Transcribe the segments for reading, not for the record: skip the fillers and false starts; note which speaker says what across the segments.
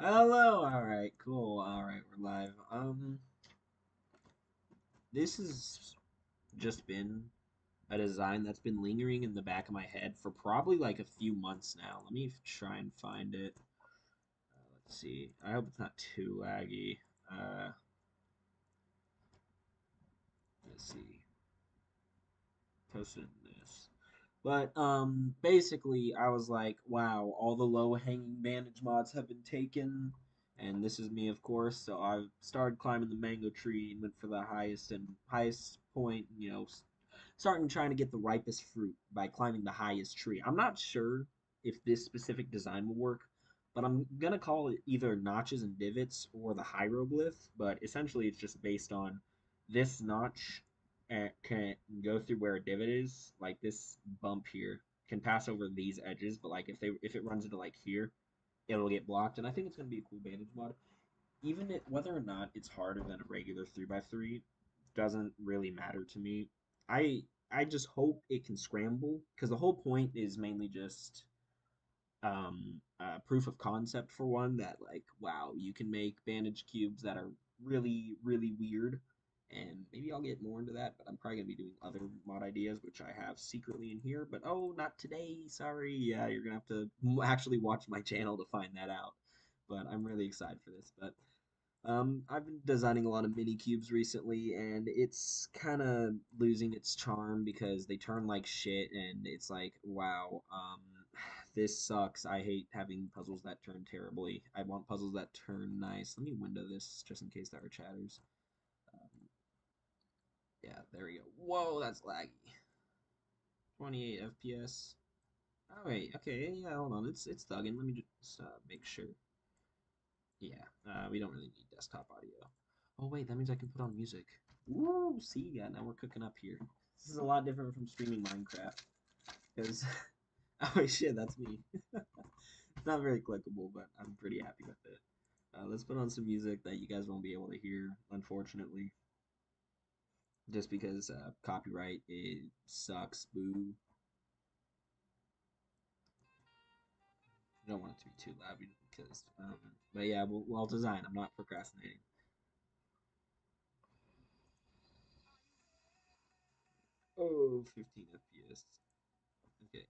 Speaker 1: Hello. All right. Cool. All right. We're live. This has just been a design that's been lingering in the back of my head for probably like a few months now. Let me try and find it. Let's see. I hope it's not too laggy. Uh, let's see. Posted this. But basically, I was like, wow, all the low-hanging bandage mods have been taken, and this is me, of course. So I started climbing the mango tree and went for the highest point. Starting trying to get the ripest fruit by climbing the highest tree. I'm not sure if this specific design will work, but I'm gonna call it either notches and divots or the hieroglyph. But essentially, it's just based on this notch can go through where a divot is, like this bump here can pass over these edges, but like if it runs into like here, it'll get blocked. And I think it's gonna be a cool bandage mod. Whether or not it's harder than a regular 3x3 doesn't really matter to me. I just hope it can scramble because the whole point is mainly just proof of concept for one that like wow you can make bandage cubes that are really weird, and maybe I'll get more into that, but I'm probably gonna be doing other mod ideas which I have secretly in here, but oh, not today, sorry. Yeah, you're gonna have to actually watch my channel to find that out, but I'm really excited for this. But I've been designing a lot of mini cubes recently, and it's kind of losing its charm because they turn like shit, and it's like, wow, this sucks. I hate having puzzles that turn terribly. I want puzzles that turn nice. Let me window this just in case there are chatters. Um, yeah, there we go. Whoa, that's laggy. 28 FPS. Oh wait, okay, yeah, hold on. It's thugging. Let me just make sure. Yeah, we don't really need desktop audio. Oh wait, that means I can put on music. Ooh, see, yeah, now we're cooking up here. This is a lot different from streaming Minecraft because oh wait, shit, that's me. It's not very clickable, but I'm pretty happy with it. Let's put on some music that you guys won't be able to hear, unfortunately, just because copyright it sucks. Boo. I don't want it to be too loud because, but yeah, well designed. I'm not procrastinating. Oh, 15 FPS. Okay.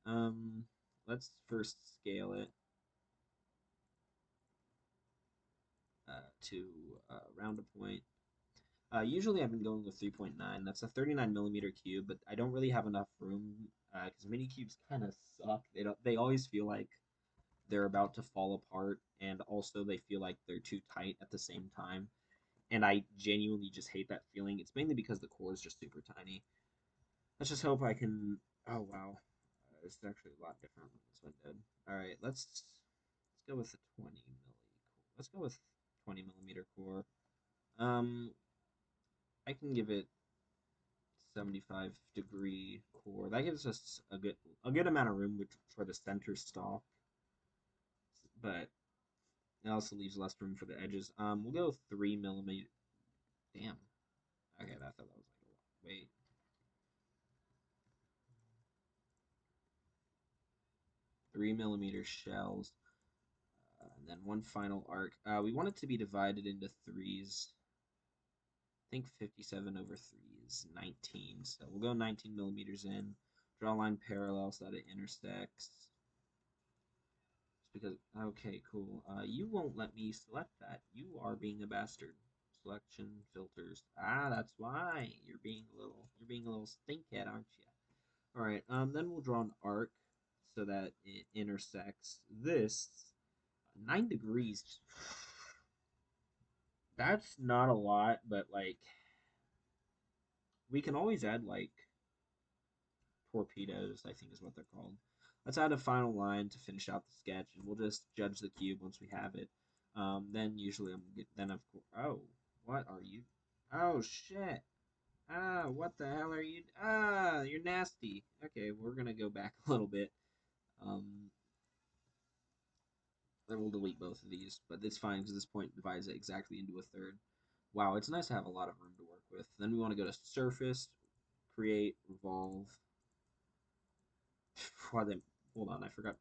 Speaker 1: Um, let's first scale it to round a point. Usually I've been going with 3.9. That's a 39 millimeter cube, but I don't really have enough room because mini cubes kind of suck. They don't. They always feel like they're about to fall apart, and also they feel like they're too tight at the same time. And I genuinely just hate that feeling. It's mainly because the core is just super tiny. Let's just hope I can. Oh wow, it's actually a lot different when this one did. All right, let's go with the 20 milli. Let's go with 20 millimeter core. Um, I can give it 75-degree core. That gives us a good amount of room for the center stalk, but it also leaves less room for the edges. We'll go 3 millimeter. Damn. Okay, I thought that was like a lot. Wait. 3 millimeter shells, and then one final arc. We want it to be divided into threes. I think 57 over 3 is 19. So we'll go 19 millimeters in. Draw a line parallel so that it intersects. Just because, okay, cool. You won't let me select that. You are being a bastard. Selection filters. Ah, that's why you're being a little stinkhead, aren't you? All right. Then we'll draw an arc so that it intersects this 9 degrees. That's not a lot, but like we can always add like torpedoes, I think is what they're called. Let's add a final line to finish out the sketch, and we'll just judge the cube once we have it. Then usually then of course. Oh, what are you? Oh shit! Ah, what the hell are you? Ah, you're nasty. Okay, we're gonna go back a little bit. Um, then we'll delete both of these, but it's fine because this point divides it exactly into a third. Wow, it's nice to have a lot of room to work with. Then we want to go to surface, create, revolve. Why then? Hold on, I forgot.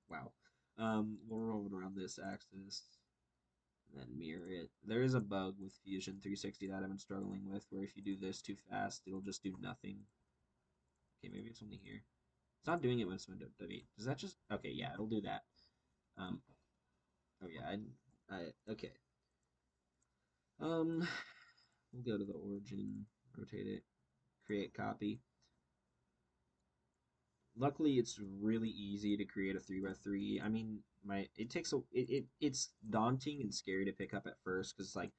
Speaker 1: Wow. We'll roll it around this axis and then mirror it. There is a bug with Fusion 360 that I've been struggling with, where if you do this too fast, it'll just do nothing. Okay, maybe it's only here. It's not doing it when it's Windows W. Does that just? Okay, yeah, it'll do that. Um. Oh yeah. Okay. Um. We'll go to the origin, rotate it, create copy. Luckily, it's really easy to create a 3x3. I mean, it takes it's daunting and scary to pick up at first because like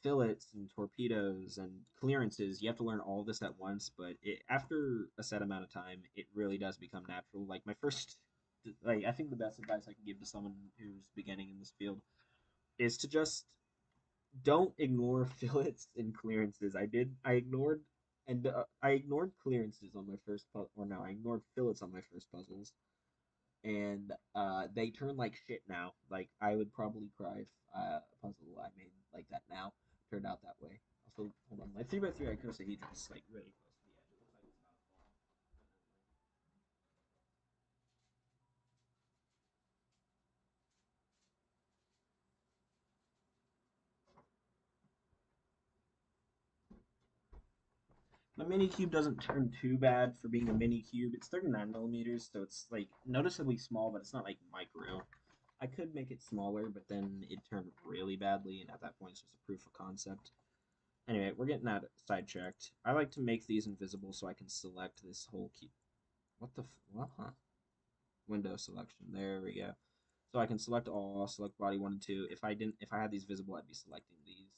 Speaker 1: fillets and torpedoes and clearances, you have to learn all this at once. But after a set amount of time, it really does become natural. Like my first, like I think the best advice I can give to someone who's beginning in this field is to just don't ignore fillets and clearances. I ignored I ignored clearances on my first puzzle, or no, I ignored fillets on my first puzzles, and they turn like shit now. Like I would probably cry if a puzzle I made like that now turned out that way. Also, hold on, my 3x3 icosahedron is like really close to the edge. It looks like it's about to fall. My mini cube doesn't turn too bad for being a mini cube. It's 39 millimeters, so it's like noticeably small, but it's not like micro. I could make it smaller, but then it turned really badly, and at that point, it's just a proof of concept. Anyway, we're getting that sidetracked. I like to make these invisible so I can select this whole key. What the? What? Huh? Window selection. There we go. So I can select all, select body one and two. If I had these visible, I'd be selecting these.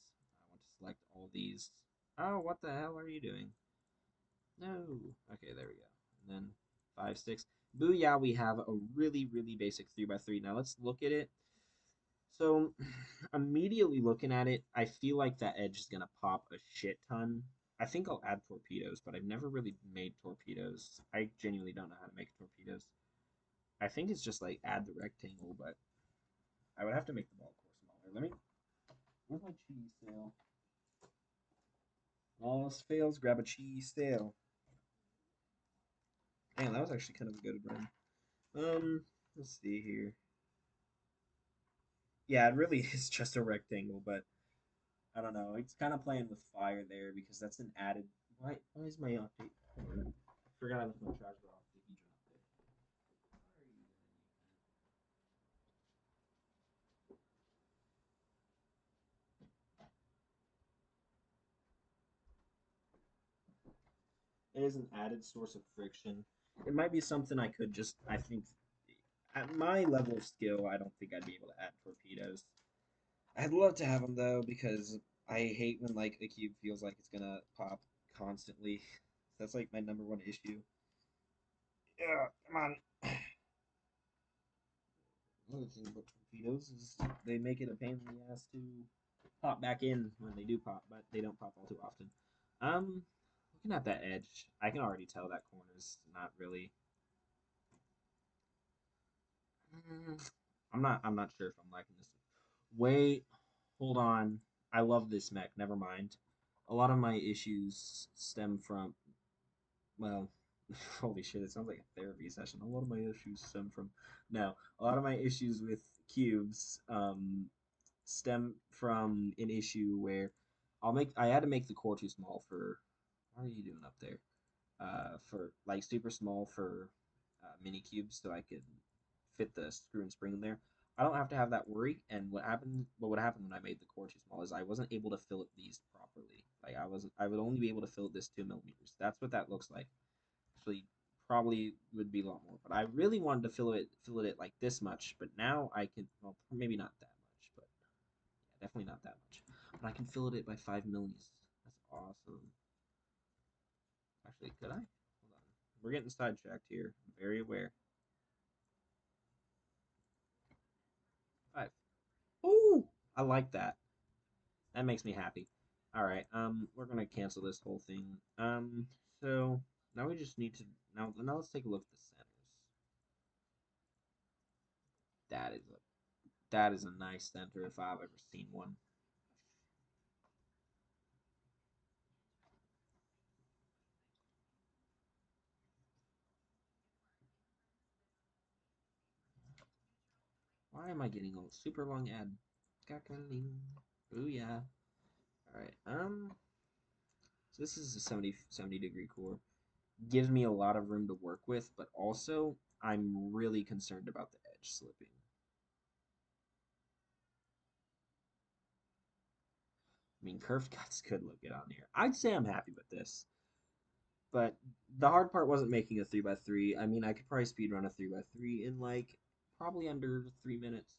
Speaker 1: I want to select all these. Oh, what the hell are you doing? No. Okay, there we go. And then 5, 6. Booyah, we have a really, really basic 3x3. Now let's look at it. So immediately looking at it, I feel like that edge is gonna pop a shit ton. I think I'll add torpedoes, but I've never really made torpedoes. I genuinely don't know how to make torpedoes. I think it's just like add the rectangle, but I would have to make the ball core smaller. Let me. Where's my cheese sail? All else fails, grab a cheese sail. Damn, that was actually kind of a good run. Let's see here. Yeah, it really is just a rectangle, but I don't know. It's kind of playing with fire there because that's an added. Why is my update? I forgot I left my charger off. Did he drop it? It is an added source of friction. It might be something I could just. I think at my level of skill, I don't think I'd be able to add torpedoes. I'd love to have them though because I hate when like a cube feels like it's gonna pop constantly. That's like my number one issue. Yeah, come on. Another thing about torpedoes is they make it a pain in the ass to pop back in when they do pop, but they don't pop all too often. Looking at that edge, I can already tell that corner's not really. I'm not sure if I'm liking this. Wait, hold on. I love this mech. Never mind. A lot of my issues stem from well, holy shit, it sounds like a therapy session. A lot of my issues stem from no. A lot of my issues with cubes stem from an issue where I had to make the core too small for what are you doing up there? For like super small for mini cubes so I could fit the screw and spring in there. I don't have to have that worry. And what would happen when I made the core too small is I wasn't able to fill it these properly. Like I would only be able to fill it this 2 millimeters. That's what that looks like. Actually, probably would be a lot more. But I really wanted to fill it like this much. But now I can, well, maybe not that much, but yeah, definitely not that much. But I can fill it by 5 millis. That's awesome. Actually, could I? Hold on. We're getting sidetracked here. I'm very aware. 5. Ooh, I like that. That makes me happy. All right. We're gonna cancel this whole thing. So now we just need to now let's take a look at the centers. That is a that is a nice center if I've ever seen one. Why am I getting a super long ad? Kakaling. Ooh yeah. All right. So this is a 70 degree core. Gives me a lot of room to work with, but also I'm really concerned about the edge slipping. I mean, curved cuts could look good on here. I'd say I'm happy with this, but the hard part wasn't making a 3x3. I mean, I could probably speed run a 3x3 in like probably under 3 minutes.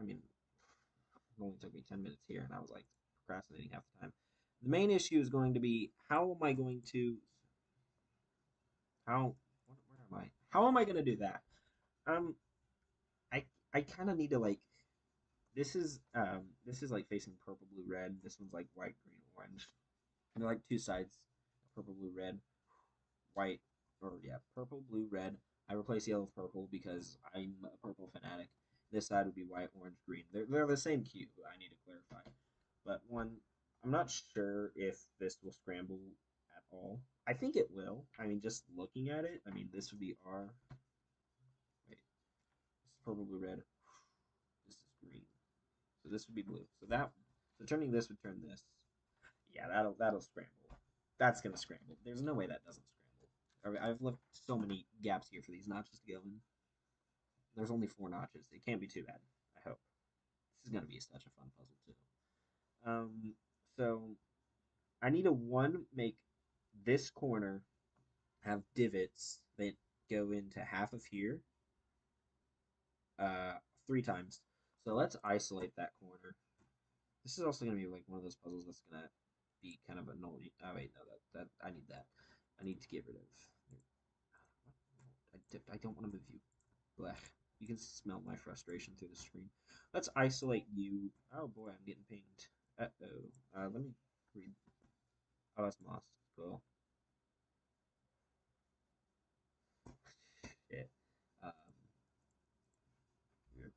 Speaker 1: I mean, it only took me 10 minutes here, and I was like procrastinating half the time. The main issue is going to be how am I going to how where am I? How am I going to do that? Um, I I kind of need to like this is like facing purple, blue, red. This one's like white, green, orange. And they're like two sides, purple, blue, red, white, or yeah, purple, blue, red. I replace yellow with purple because I'm a purple fanatic. This side would be white, orange, green. They're the same cube. I need to clarify. But one, I'm not sure if this will scramble at all. I think it will. I mean, just looking at it, I mean, this would be R. Wait, this is purple, blue, red. This is green. So this would be blue. So turning this would turn this. Yeah, that'll scramble. That's gonna scramble. There's no way that doesn't scramble. I've left so many gaps here for these notches to go in. There's only 4 notches. It can't be too bad. I hope. This is gonna be such a fun puzzle too. So I need a one make this corner have divots that go into half of here, uh, 3 times. So let's isolate that corner. This is also gonna be like one of those puzzles that's gonna be kind of annoying. Oh wait, no, that I need that. I need to get rid of. I don't want to move you. Blech. You can smell my frustration through the screen. Let's isolate you. Oh boy, I'm getting pinged. Uh-oh. Let me read. Oh, that's moss. Cool. Shit. Um, here.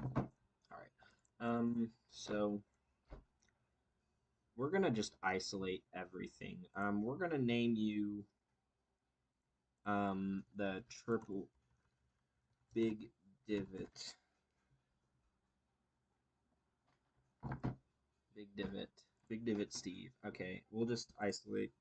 Speaker 1: 6. All right. So we're gonna just isolate everything. We're gonna name you the triple big divot. Big divot. Big divot Steve. Okay, we'll just isolate.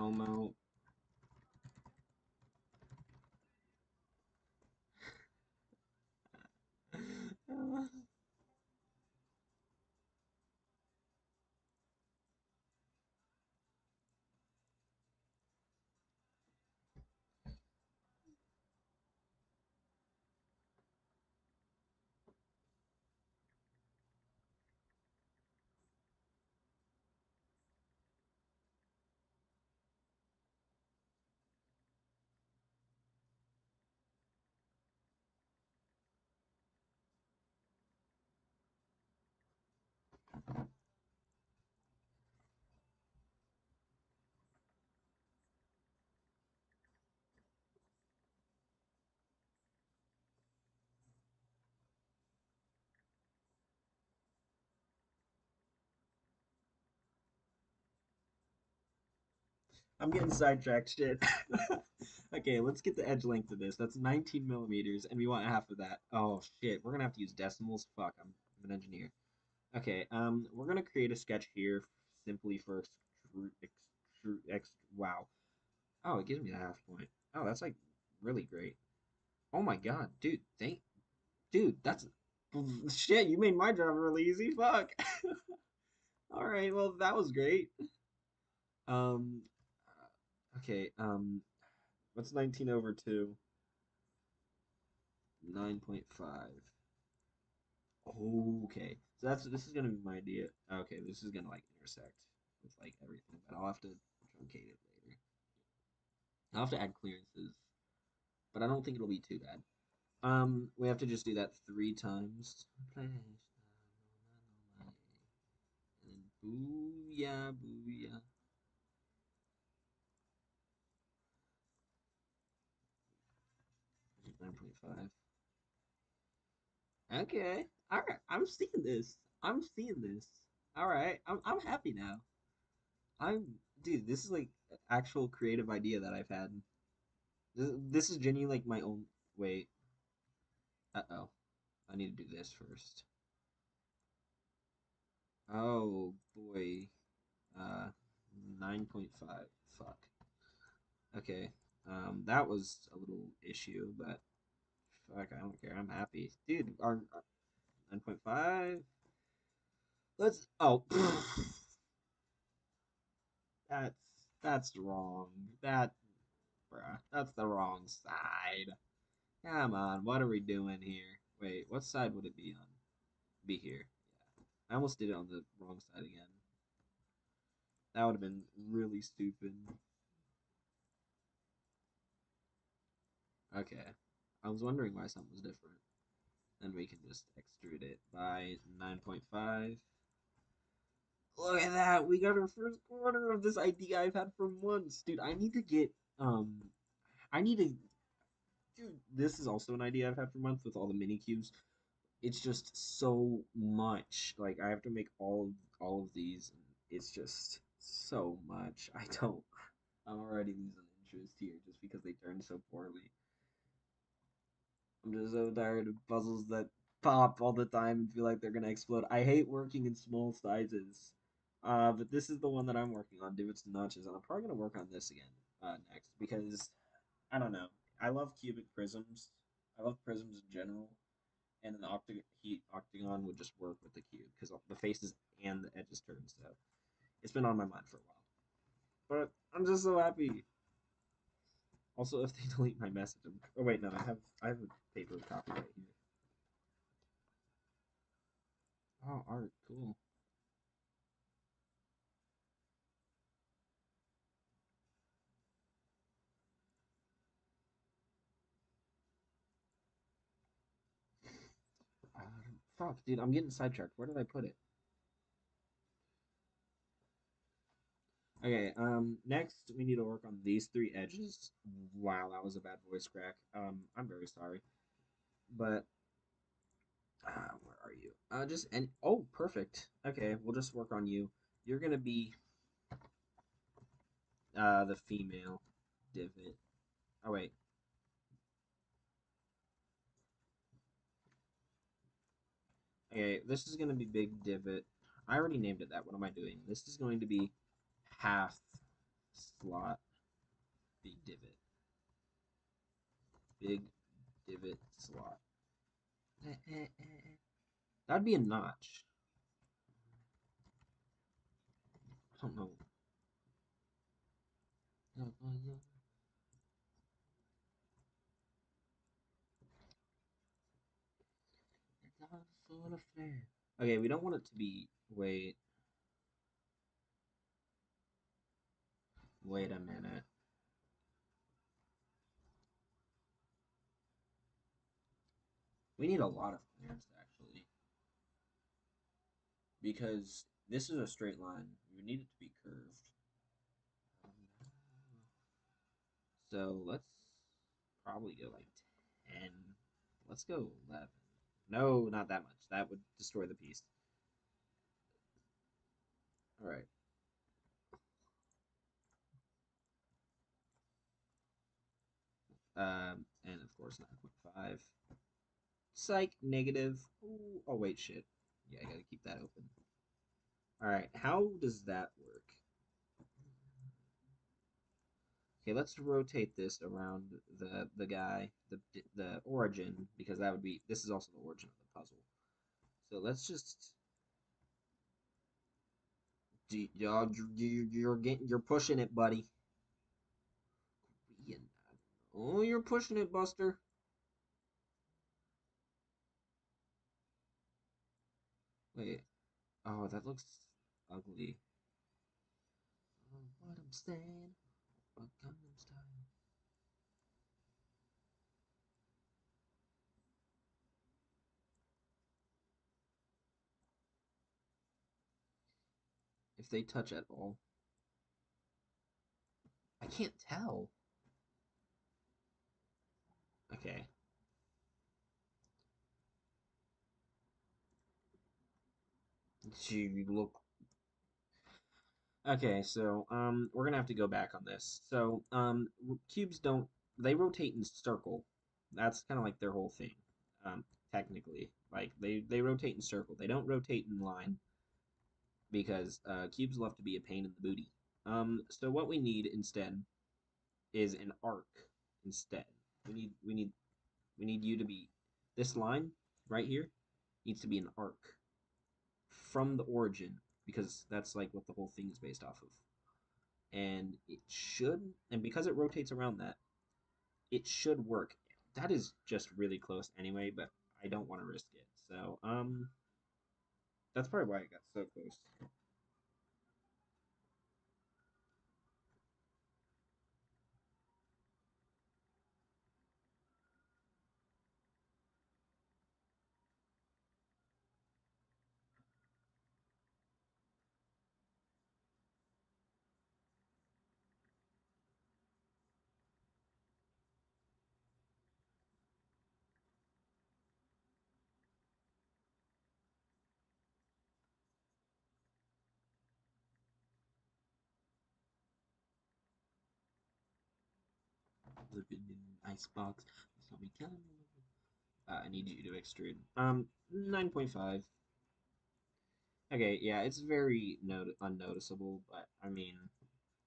Speaker 1: Elmo. I'm getting sidetracked. Shit. Okay, let's get the edge length of this. That's 19 millimeters, and we want half of that. Oh shit, we're gonna have to use decimals. Fuck, I'm an engineer. Okay, we're gonna create a sketch here simply for wow. Oh, it gives me a half point. Oh, that's like really great. Oh my god, dude, that's shit. You made my job really easy. Fuck. All right, well that was great. Um, okay, what's 19 over 2? 9.5. Okay, so this is gonna be my idea. Okay, this is gonna like intersect with like everything, but I'll have to truncate it later. I'll have to add clearances, but I don't think it'll be too bad. We have to just do that 3 times. And then booyah, booyah. 9.5. Okay. All right. I'm seeing this. I'm seeing this. All right. I'm happy now. I'm dude. This is like an actual creative idea that I've had. This is genuinely like my own. Wait. Uh-oh. I need to do this first. Oh boy. Uh, 9.5. Fuck. Okay. That was a little issue, but fuck, I don't care. I'm happy, dude. Our 9.5. Let's. Oh, that's that's wrong. That, bruh, that's the wrong side. Come on, what are we doing here? Wait, what side would it be on? Be here. Yeah. I almost did it on the wrong side again. That would have been really stupid. Okay. I was wondering why something was different. Then we can just extrude it by 9.5. Look at that. We got our first quarter of this idea I've had for months. Dude, I need to get I need to dude, this is also an idea I've had for months with all the mini cubes. It's just so much. Like I have to make all of these and it's just so much. I'm already losing interest here just because they turned so poorly. I'm just so tired of puzzles that pop all the time and feel like they're gonna explode. I hate working in small sizes. But this is the one that I'm working on, divots and notches, and I'm probably gonna work on this again next because I don't know. I love cubic prisms. I love prisms in general, and an octagon would just work with the cube because the faces and the edges turn. So it's been on my mind for a while. But I'm just so happy. Also, if they delete my message, oh wait, no, I have a paper copy right here. Oh, art, cool. Fuck, dude, I'm getting sidetracked. Where did I put it? Okay, next we need to work on these 3 edges. Wow, that was a bad voice crack. I'm very sorry. But, where are you? Oh, perfect. Okay, we'll just work on you. You're gonna be, the female divot. Oh, wait. Okay, this is gonna be big divot. I already named it that. What am I doing? This is going to be half slot, big divot. Big divot slot. That'd be a notch. I don't know. Okay, we don't want it to be. Wait a minute. We need a lot of clearance actually, because this is a straight line. We need it to be curved. So let's probably go like 10. Let's go 11. No, not that much. That would destroy the piece. All right. And of course 9.5. Psych, negative. Ooh, oh wait, shit. Yeah, I gotta keep that open. All right, how does that work? Okay, let's rotate this around the guy, the origin, because that would be, this is also the origin of the puzzle. So let's just, you're pushing it, buddy. Oh, you're pushing it, Buster. Wait, oh, that looks ugly. Oh, what I'm saying, what Gangnam Style. If they touch at all, I can't tell. Okay, you look. Okay, so we're gonna have to go back on this. So cubes don't, they rotate in circle. That's kind of like their whole thing. Technically, like they rotate in circle. They don't rotate in line because cubes love to be a pain in the booty. So what we need instead is an arc. Instead, we need you to be, this line right here needs to be an arc from the origin because that's like what the whole thing is based off of. And it should, and because it rotates around that, it should work. That is just really close anyway, but I don't want to risk it. So, that's probably why it got so close. Living in an icebox. So we can. I need you to extrude. 9.5. Okay, yeah, it's very unnoticeable, but I mean,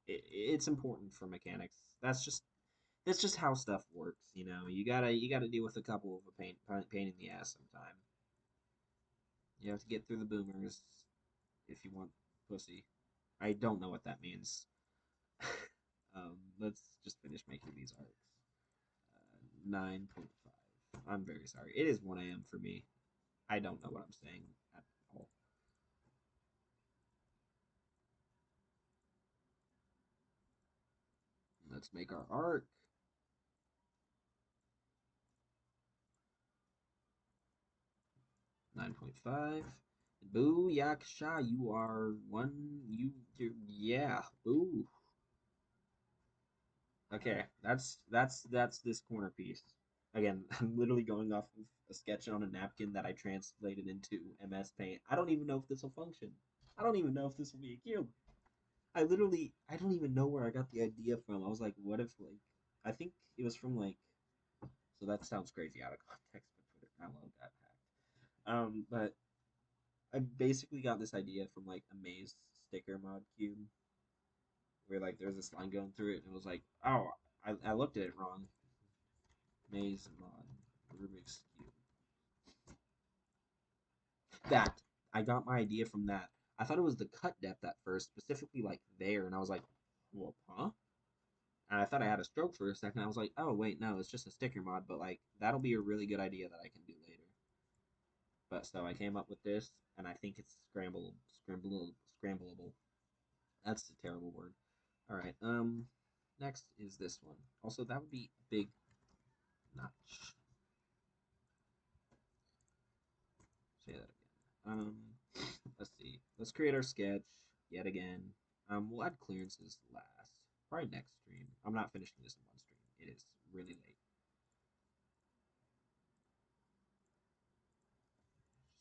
Speaker 1: it's important for mechanics. That's just how stuff works, you know. You gotta deal with a couple of a pain in the ass sometime. You have to get through the boomers if you want pussy. I don't know what that means. Let's just finish making these arcs. 9.5. I'm very sorry. It is 1 a.m. for me. I don't know what I'm saying at all. Let's make our arc. 9.5. Boo Yaksha, you are one. Yeah. Boo. Okay, that's this corner piece. Again, I'm literally going off of a sketch on a napkin that I translated into MS Paint. I don't even know if this will function. I don't even know if this will be a cube. I don't even know where I got the idea from. I was like, what if like, I think it was from like, so that sounds crazy out of context, but Twitter download got hacked. But I basically got this idea from like a maze sticker mod cube, where like there was this line going through it, and it was like, oh, I looked at it wrong. Maze mod Rubik's cube. That I got my idea from that. I thought it was the cut depth at first, specifically like there, and I was like, well, huh? And I thought I had a stroke for a second. I was like, oh wait, no, it's just a sticker mod, but like that'll be a really good idea that I can do later. But so I came up with this, and I think it's scramblable. That's a terrible word. All right. Next is this one. Also, that would be a big notch. Say that again. Let's see. Let's create our sketch yet again. We'll add clearances last. Probably next stream. I'm not finishing this in one stream. It is really late.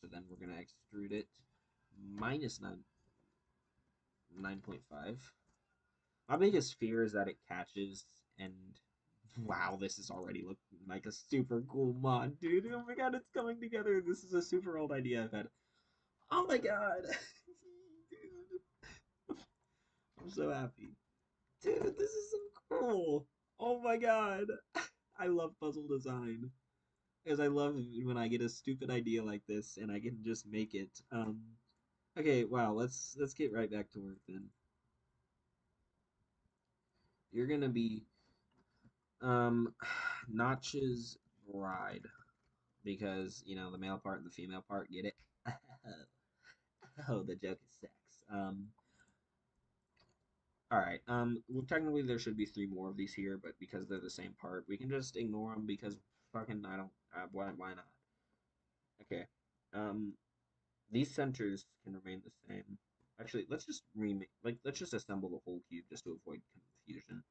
Speaker 1: So then we're gonna extrude it minus 9.5. My biggest fear is that it catches and Wow, this is already looking like a super cool mod, dude. Oh my god, it's coming together. This is a super old idea I've had. Oh my god. Dude, I'm so happy. Dude, this is so cool. Oh my god. I love puzzle design. Because I love when I get a stupid idea like this and I can just make it. Okay, wow, let's get right back to work then. You're gonna be um Notch's bride because, you know, the male part and the female part, get it? Oh, the joke is sex. All right. Well, technically there should be three more of these here, but because they're the same part, we can just ignore them because fucking I don't. Why not? Okay. Um, these centers can remain the same. Actually, let's just remake. Like, let's just assemble the whole cube just to avoid confusion.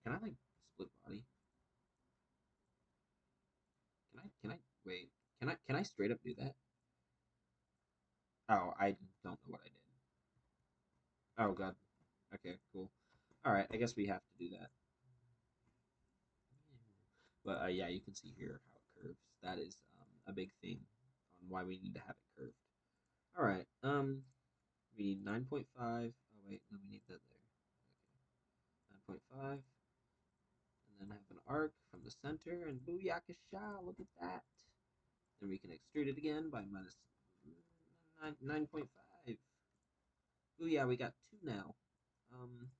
Speaker 1: Can I like split body? Can I wait? Can I straight up do that? Oh, I don't know what I did. Oh god. Okay, cool. All right, I guess we have to do that. But yeah, you can see here how it curves. That is a big thing on why we need to have it curved. All right. We need 9.5. Oh wait, no, we need that there. Okay, 9.5, and then have an arc from the center, and booyakasha! Look at that. Then we can extrude it again by minus 9.5. Oh yeah, we got two now. Um,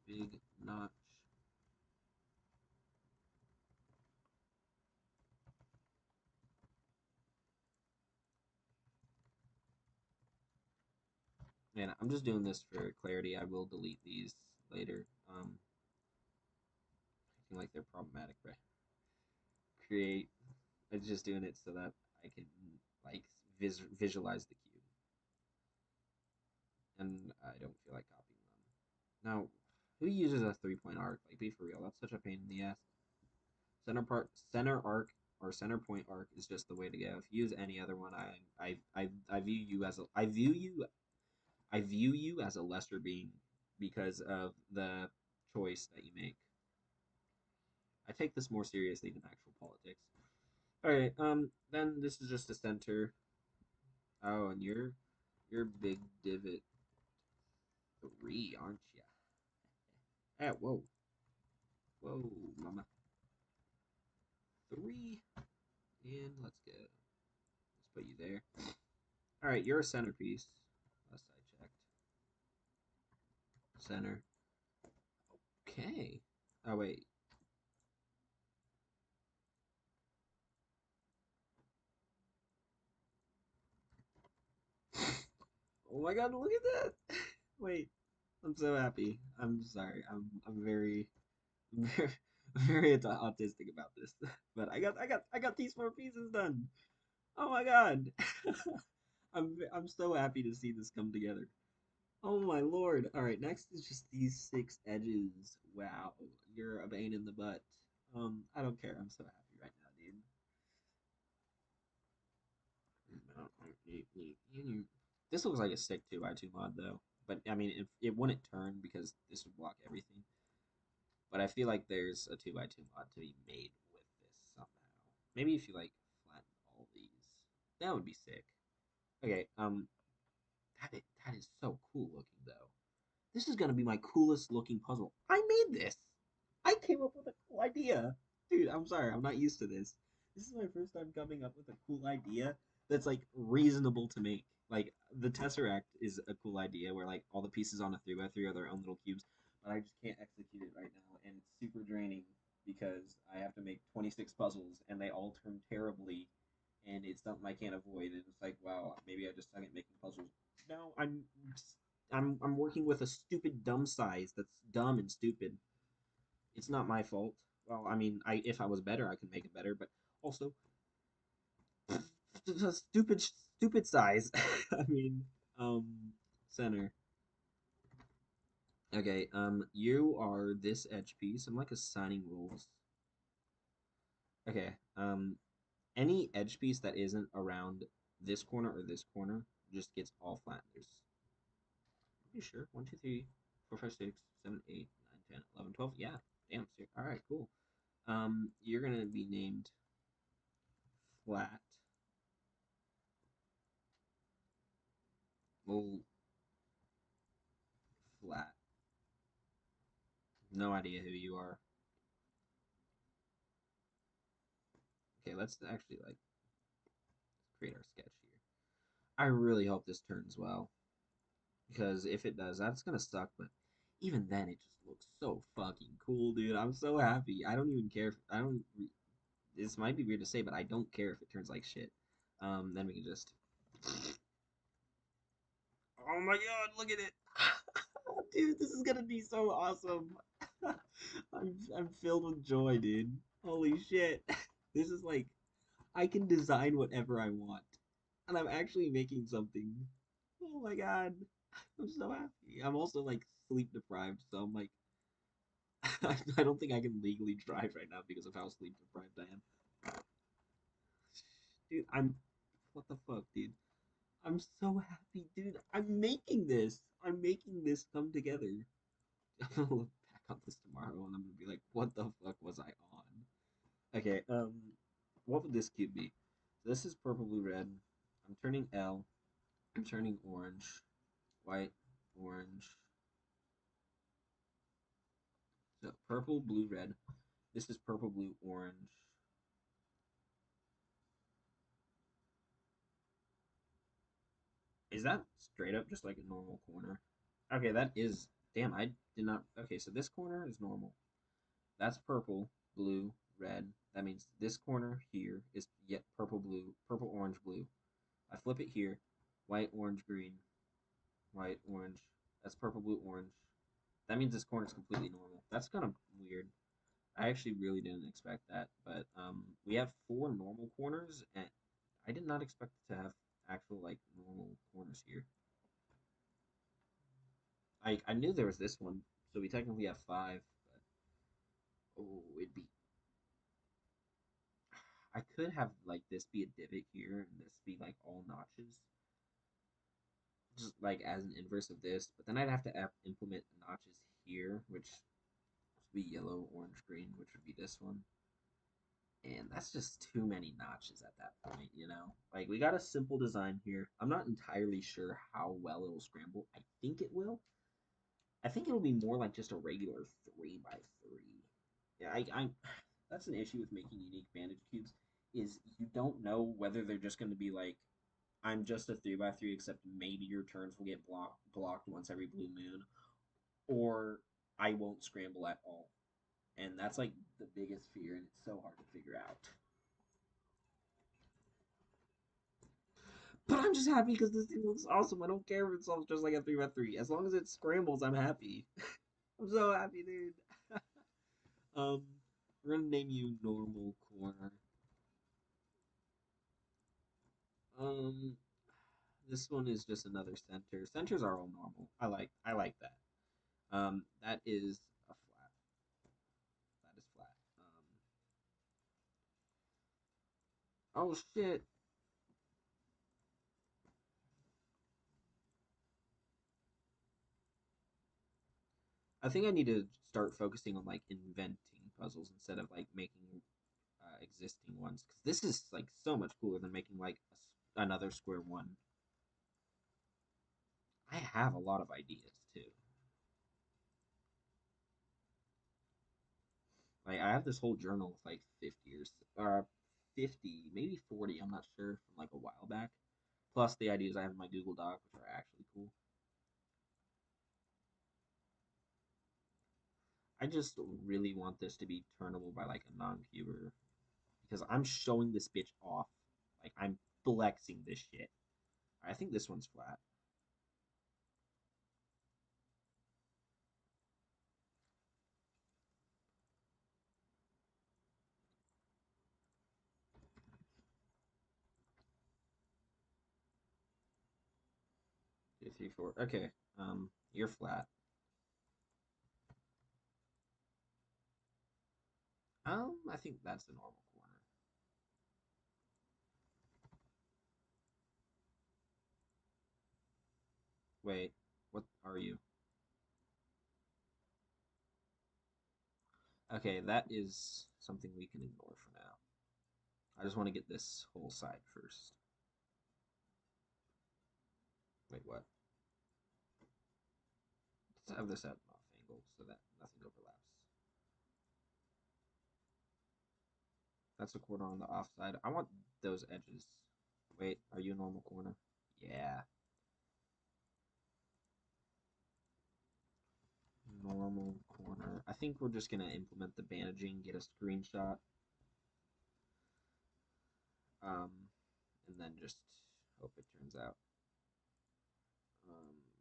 Speaker 1: big notch. And I'm just doing this for clarity. I will delete these later. Acting like they're problematic, right? Create. I'm just doing it so that I can like visualize the cube, and I don't feel like copying them. Now, who uses a 3 point arc? Like, be for real. That's such a pain in the ass. Center arc, or center point arc is just the way to go. If you use any other one, I view you as a I view you as a lesser being because of the choice that you make. I take this more seriously than actual politics. All right. Then this is just a center. Oh, and you're big divot three, aren't you? Ah, whoa, whoa, mama. Three, and let's go. Let's put you there. All right, you're a centerpiece. Last I checked. Center. Okay. Oh wait. Oh my god, look at that. Wait. I'm so happy. I'm sorry. I'm very very, very autistic about this. But I got these four pieces done. Oh my god. I'm so happy to see this come together. Oh my lord. All right, next is just these six edges. Wow. You're a pain in the butt. I don't care. I'm so happy right now, dude. This looks like a sick 2x2 mod though. But I mean, it wouldn't turn because this would block everything. But I feel like there's a 2x2 mod to be made with this somehow. Maybe if you like flatten all these, that would be sick. Okay, that is so cool looking though. This is gonna be my coolest looking puzzle. I made this. I came up with a cool idea, dude. I'm sorry, I'm not used to this. This is my first time coming up with a cool idea that's like reasonable to make. Like the Tesseract is a cool idea where like all the pieces on a 3x3 are their own little cubes, but I just can't execute it right now, and it's super draining because I have to make 26 puzzles and they all turn terribly, and it's something I can't avoid. And it's like, wow, maybe I just suck at making puzzles. No, I'm working with a stupid dumb size that's dumb and stupid. It's not my fault. Well, I mean, I if I was better, I could make it better, but also stupid size. I mean, um, center. Okay, you are this edge piece. I'm like assigning rules. Okay, any edge piece that isn't around this corner or this corner just gets all flat. There's, are you sure? 1, 2, 3, 4, 5, 6, 7, 8, 9, 10, 11, 12. Yeah. Damn. All right. Cool. You're gonna be named flat. Well, flat. No idea who you are. Okay, let's actually like create our sketch here. I really hope this turns well because if it does, that's gonna suck. But even then, it just looks so fucking cool, dude. I'm so happy. I don't even care. If, I don't. This might be weird to say, but I don't care if it turns like shit. Then we can just. Oh my god! Look at it, dude. This is gonna be so awesome. I'm filled with joy, dude. Holy shit! This is like I can design whatever I want, and I'm actually making something. Oh my god, I'm so happy. I'm also like sleep deprived, so I'm like, I don't think I can legally drive right now because of how sleep deprived I am. Dude, what the fuck, dude? I'm so happy, dude. I'm making this come together. I'm gonna look back on this tomorrow and I'm gonna be like, what the fuck was I on? Okay, what would this cube be? So this is purple, blue, red. I'm turning L. I'm turning orange, white, orange. So purple, blue, red. This is purple, blue, orange. Is that straight up just like a normal corner? Okay, that is. Damn, I did not. Okay, so this corner is normal. That's purple, blue, red. That means this corner here is yet purple, blue, purple, orange, blue. I flip it here, white, orange, green, white, orange. That's purple, blue, orange. That means this corner is completely normal. That's kind of weird. I actually really didn't expect that, but we have four normal corners, and I did not expect to have actual like normal corners here. I knew there was this one, so we technically have five. But oh, it'd be. I could have like this be a divot here, and this be like all notches, just like as an inverse of this. But then I'd have to implement notches here, which would be yellow, orange, green, which would be this one. And that's just too many notches at that point, you know? Like, we got a simple design here. I'm not entirely sure how well it'll scramble. I think it will. I think it'll be more like just a regular 3 by 3. Yeah, that's an issue with making unique bandage cubes, is you don't know whether they're just going to be like, I'm just a 3 by 3 except maybe your turns will get blocked once every blue moon, or I won't scramble at all. And that's like the biggest fear, and it's so hard to figure out. But I'm just happy because this thing looks awesome. I don't care if it solves just like a 3 by 3. As long as it scrambles, I'm happy. I'm so happy, dude. um, we're gonna name you Normal Corner. Um, this one is just another center. Centers are all normal. I like that. That is a flat. That is flat. Oh shit. I think I need to start focusing on like inventing puzzles instead of like making existing ones because this is like so much cooler than making like another square one. I have a lot of ideas too. Like I have this whole journal with like 50 or 50, maybe 40, I'm not sure, from like a while back. Plus the ideas I have in my Google Doc, which are actually cool. I just really want this to be turnable by like a non-cuber because I'm showing this bitch off. Like I'm flexing this shit. I think this one's flat. 2, 3, 4. Okay. You're flat. I think that's the normal corner. Wait, what are you? Okay, that is something we can ignore for now. I just want to get this whole side first. Wait, what? Let's have this at an off angle so that nothing overlaps. That's a corner on the off side. I want those edges. Wait, are you a normal corner? Yeah, normal corner. I think we're just gonna implement the bandaging, get a screenshot, um, and then just hope it turns out.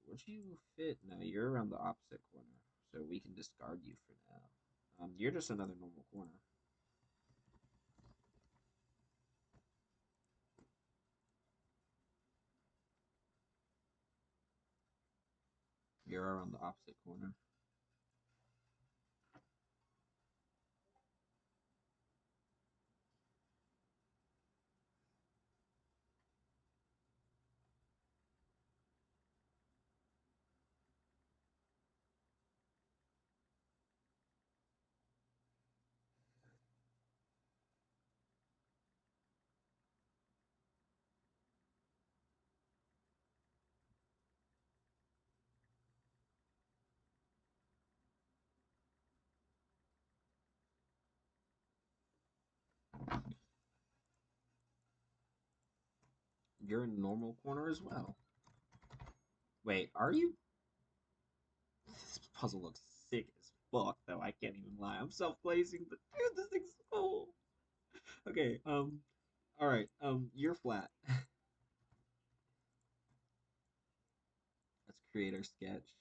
Speaker 1: Would you fit? No, you're around the opposite corner, so we can discard you for now. You're just another normal corner. You're around the opposite corner. You're in normal corner as well. Wait, are you? This puzzle looks sick as fuck, though. I can't even lie. I'm self-placing, but dude, this thing's so. Okay. All right. You're flat. Let's create our sketch.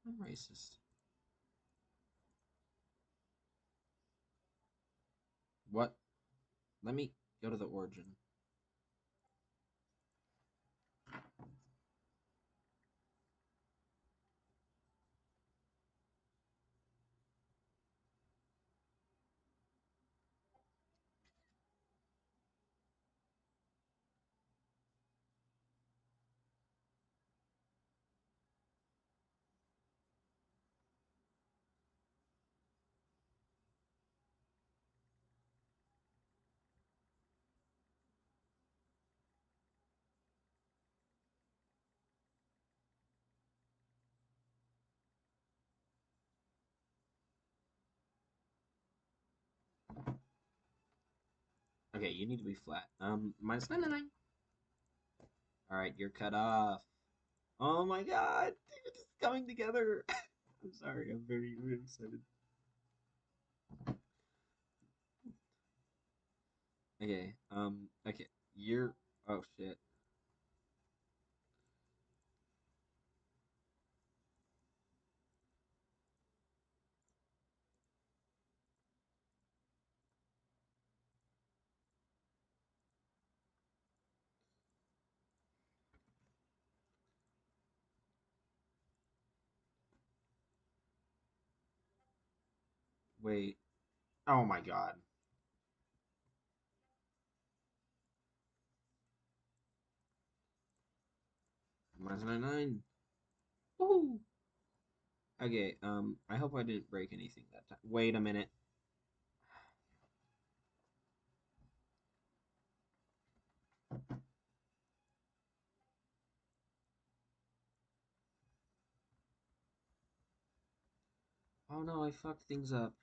Speaker 1: I'm racist. What? Let me go to the origin. Okay, you need to be flat. Minus 99. All right, you're cut off. Oh my god, dude, it's coming together. I'm sorry, I'm very, very excited. Okay, okay, you're. Oh shit. Wait. Oh my god. Minus 99. Woohoo! Okay, I hope I didn't break anything that time. Wait a minute. Oh no, I fucked things up.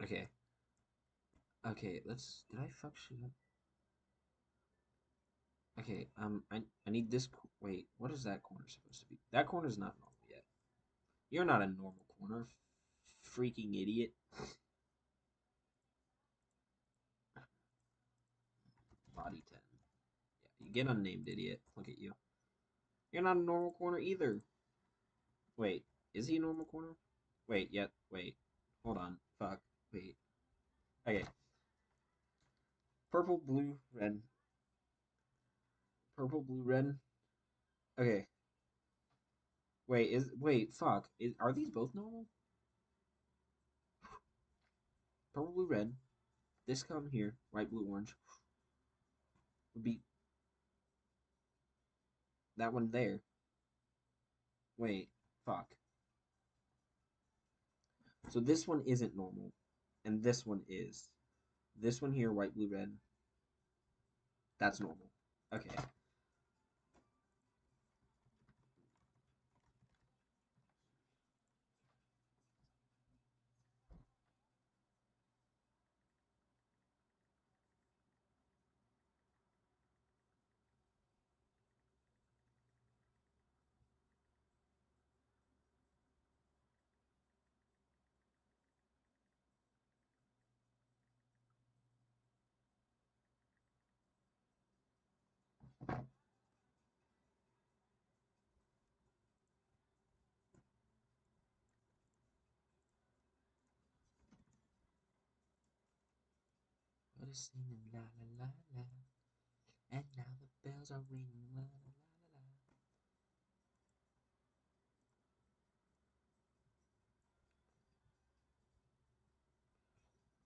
Speaker 1: Okay. Okay, let's. Did I fuck shit up? Okay, I need this. Wait, what is that corner supposed to be? That corner's not normal yet. You're not a normal corner, freaking idiot. Body 10. Yeah, you get unnamed, idiot. Look at you. You're not a normal corner either. Wait, is he a normal corner? Wait, yet, wait. Hold on. Fuck. Wait. Okay. Purple, blue, red. Purple, blue, red. Okay. Wait, fuck. Are these both normal? Purple, blue, red. This column here, white, blue, orange, would be that one there. Wait, fuck. So this one isn't normal, and this one is. This one here, white, blue, red, that's normal. Okay. What is singing la la la la, and now the bells are ringing la la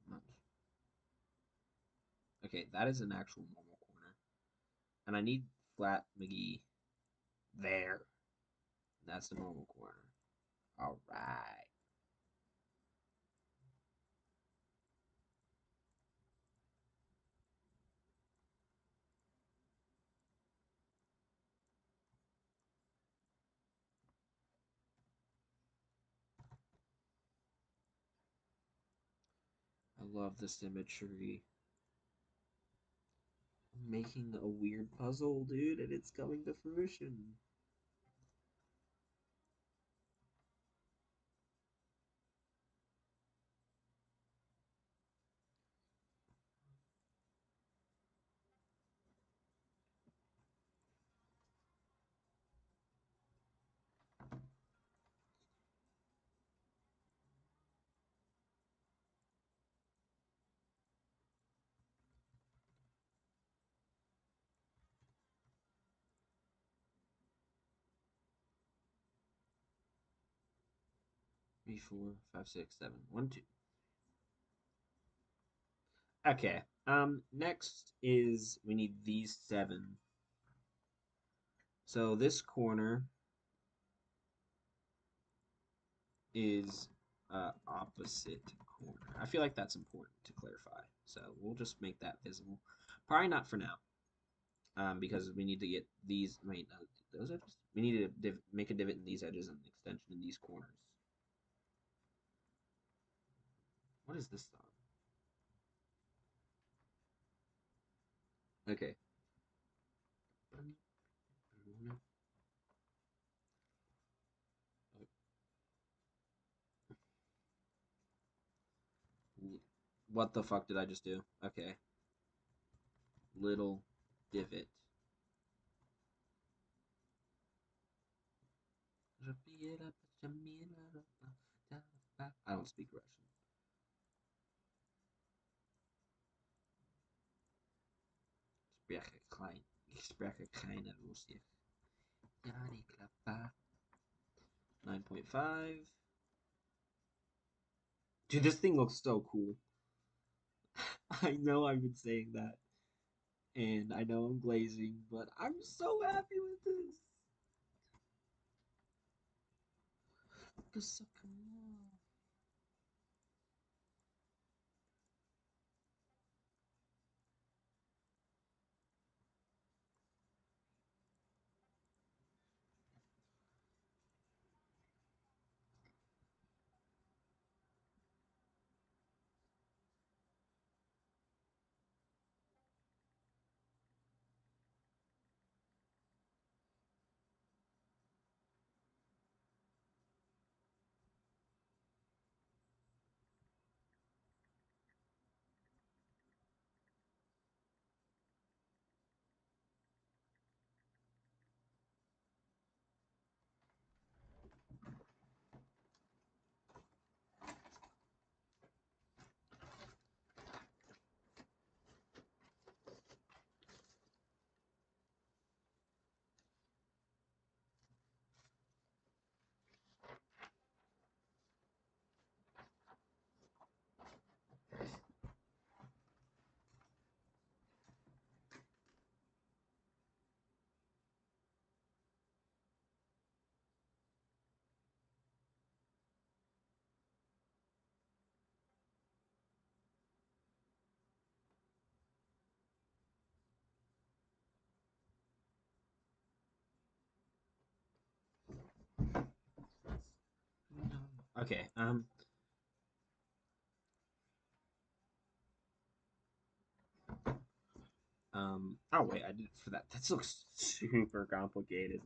Speaker 1: la la la. Okay, that is an actual normal corner, and I need flat McGee there. That's the normal corner. All right. I love the symmetry. I'm making a weird puzzle, dude, and it's coming to fruition. Three, four, five, six, seven. One, two. Okay. Next is we need these seven. So this corner is opposite corner. I feel like that's important to clarify. So we'll just make that visible. Probably not for now. Because we need to get these. Wait, no, those edges. We need to make a divot in these edges and an extension in these corners. What is this song? Okay. What the fuck did I just do? Okay. Little divot. I don't speak Russian. Ich spreche keine Russisch. Yani klappa. 9.5. Dude, this thing looks so cool. I know I've been saying that, and I know I'm glazing, but I'm so happy with this. So cool. Okay. Oh wait, I did it for that. That looks super complicated.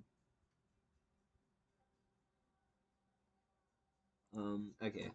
Speaker 1: Okay.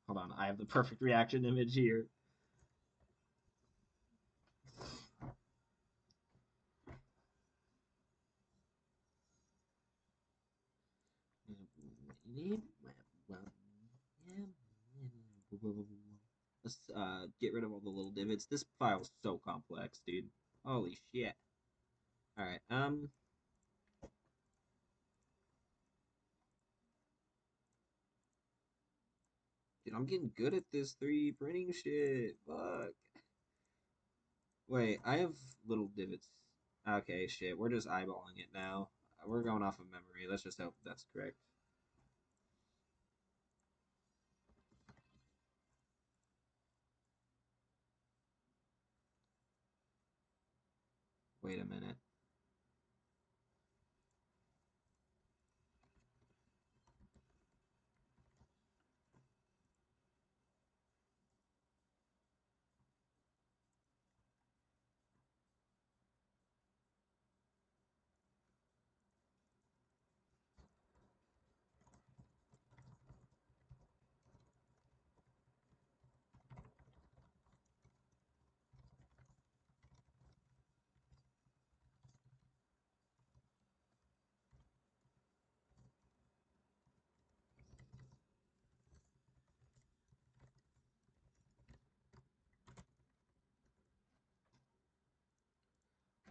Speaker 1: Hold on. I have the perfect reaction image here. Let's get rid of all the little divots. This file's so complex, dude. Holy shit. All right. Dude, I'm getting good at this 3D printing shit. Fuck. Wait, I have little divots. Okay, shit. We're just eyeballing it now. We're going off of memory. Let's just hope that's correct. Wait a minute.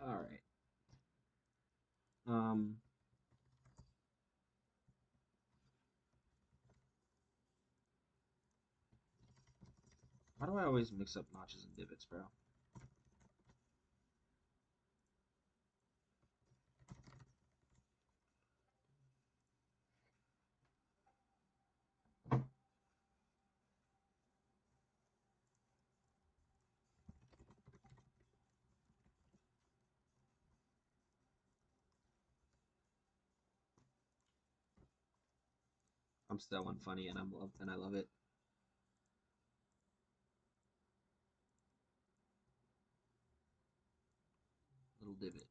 Speaker 1: All right. Um, why do I always mix up notches and divots, bro? I'm so unfunny, and I love it. Little divot.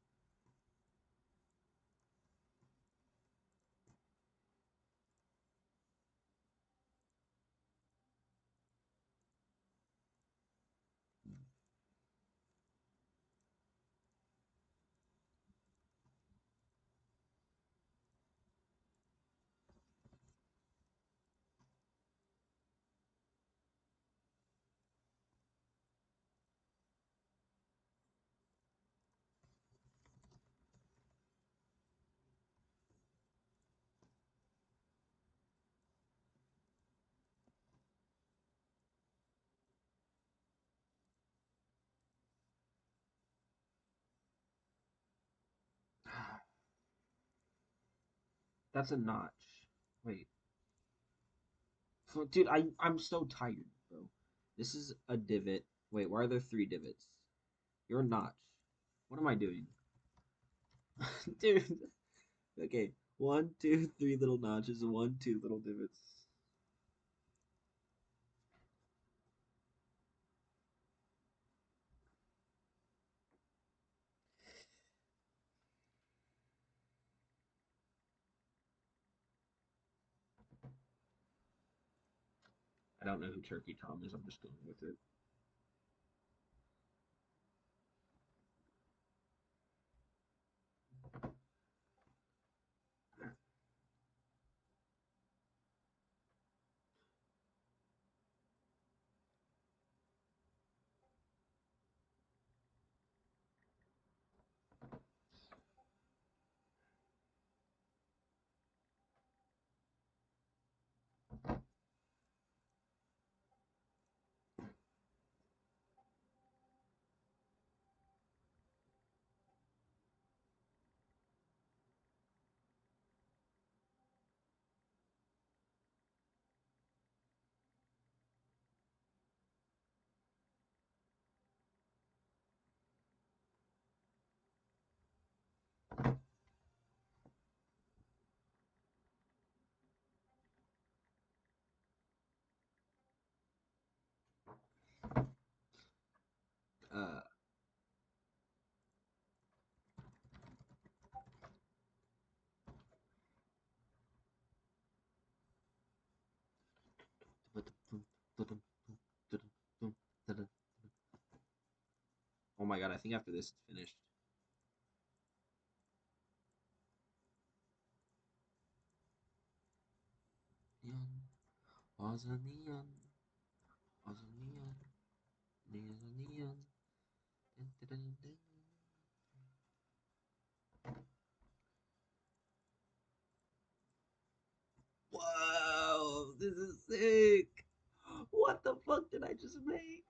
Speaker 1: That's a notch. Wait. Dude, I'm so tired, bro. This is a divot. Wait, why are there three divots? You're a notch. What am I doing? Dude. Okay. One, two, three little notches, one, two little divots. I don't know who Turkey Tom is. I'm just going with it. Uh, oh my god, I think after this it's finished. Neon was a neon, was a neon, neon, a neon. Dun, dun, dun, dun. Wow, this is sick. What the fuck did I just make?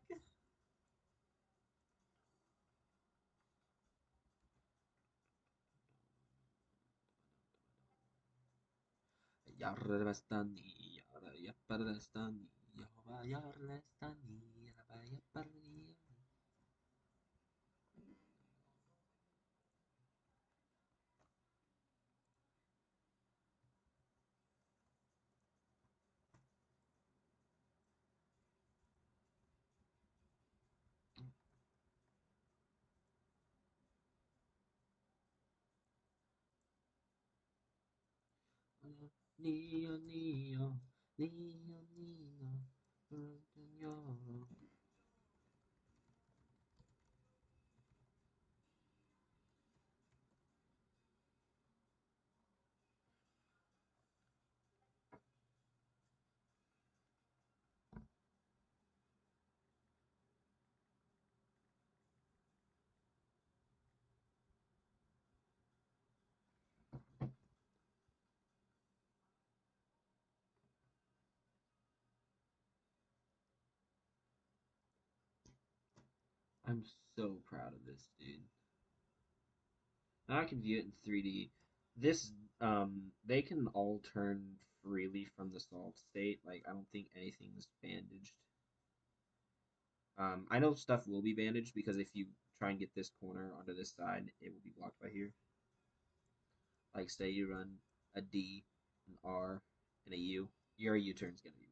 Speaker 1: Yarlestani, Yaparlestani, Yahova Yarlestani, Yaparlestani. Neo, Neo, Neo, Neo, I'm so proud of this, dude. Now I can view it in 3D. This, they can all turn freely from the solved state. Like, I don't think anything's bandaged. I know stuff will be bandaged because if you try and get this corner onto this side, it will be blocked by here. Like, say you run a D, an R, and a U, your U turn's gonna be managed.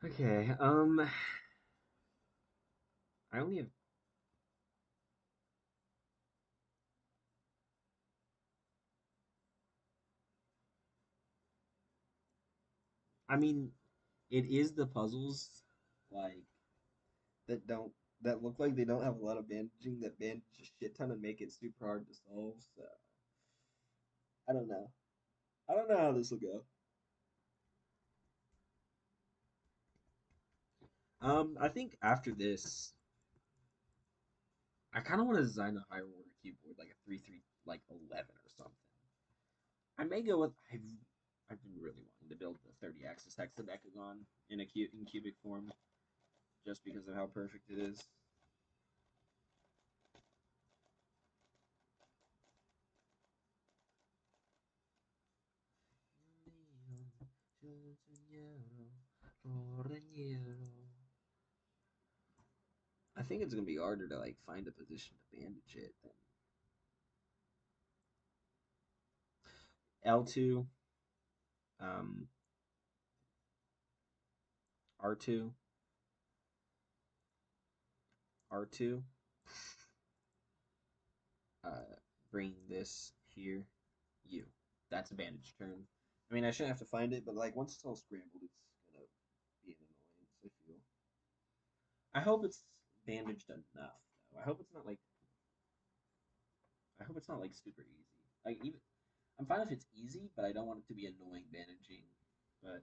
Speaker 1: Okay, I only have. I mean, It is the puzzles like that don't that look like they don't have a lot of bandaging that bandage a shit ton and make it super hard to solve. So I don't know. I don't know how this will go. I think after this, I kind of want to design a higher order keyboard, like a 3-3, like 11 or something. I may go with I've been really wanting to build the 30-axis hexadecagon in in cubic form, just because of how perfect it is. I think it's gonna be harder to like find a position to bandage it than L2, um, R2, R2. Uh, bring this here, you. That's a bandage turn. I mean, I shouldn't have to find it, but like once it's all scrambled, it's gonna be an annoyance. I feel. I hope it's bandaged enough, though. I hope it's not like. I hope it's not like super easy. Like even, I'm fine if it's easy, but I don't want it to be annoying bandaging. But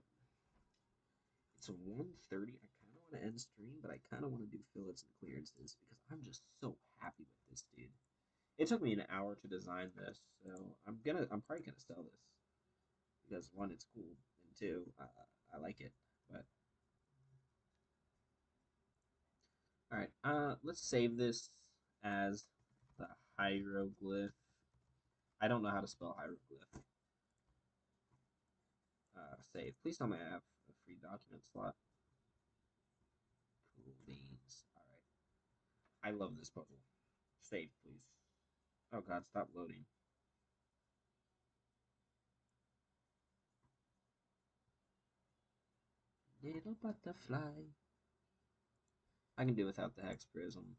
Speaker 1: it's a 1:30. I kind of want to end stream, but I kind of want to do fillets and clearances because I'm just so happy with this, dude. It took me an hour to design this, so I'm probably gonna sell this because one, it's cool, and two, I like it. But all right, let's save this as the hieroglyph. I don't know how to spell hieroglyph. Save. Please tell me I have a free document slot. Cool beans. All right, I love this puzzle. Save, please. Oh God, stop loading. Little butterfly. I can do without the hex prism.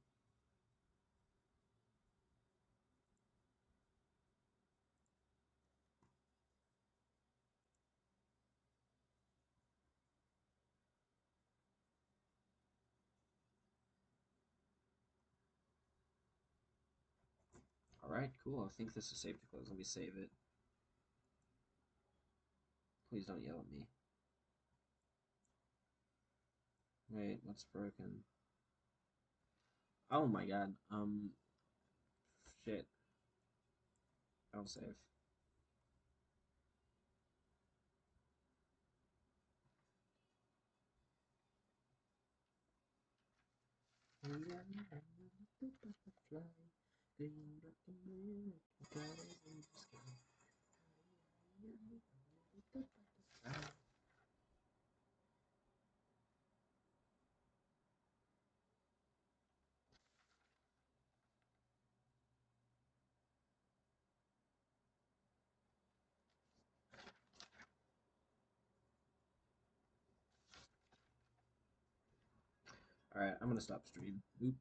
Speaker 1: All right, cool. I think this is safe to close. Let me save it. Please don't yell at me. Wait, what's broken? Oh my God. Shit. Don't save. All right, I'm gonna stop stream. Oop.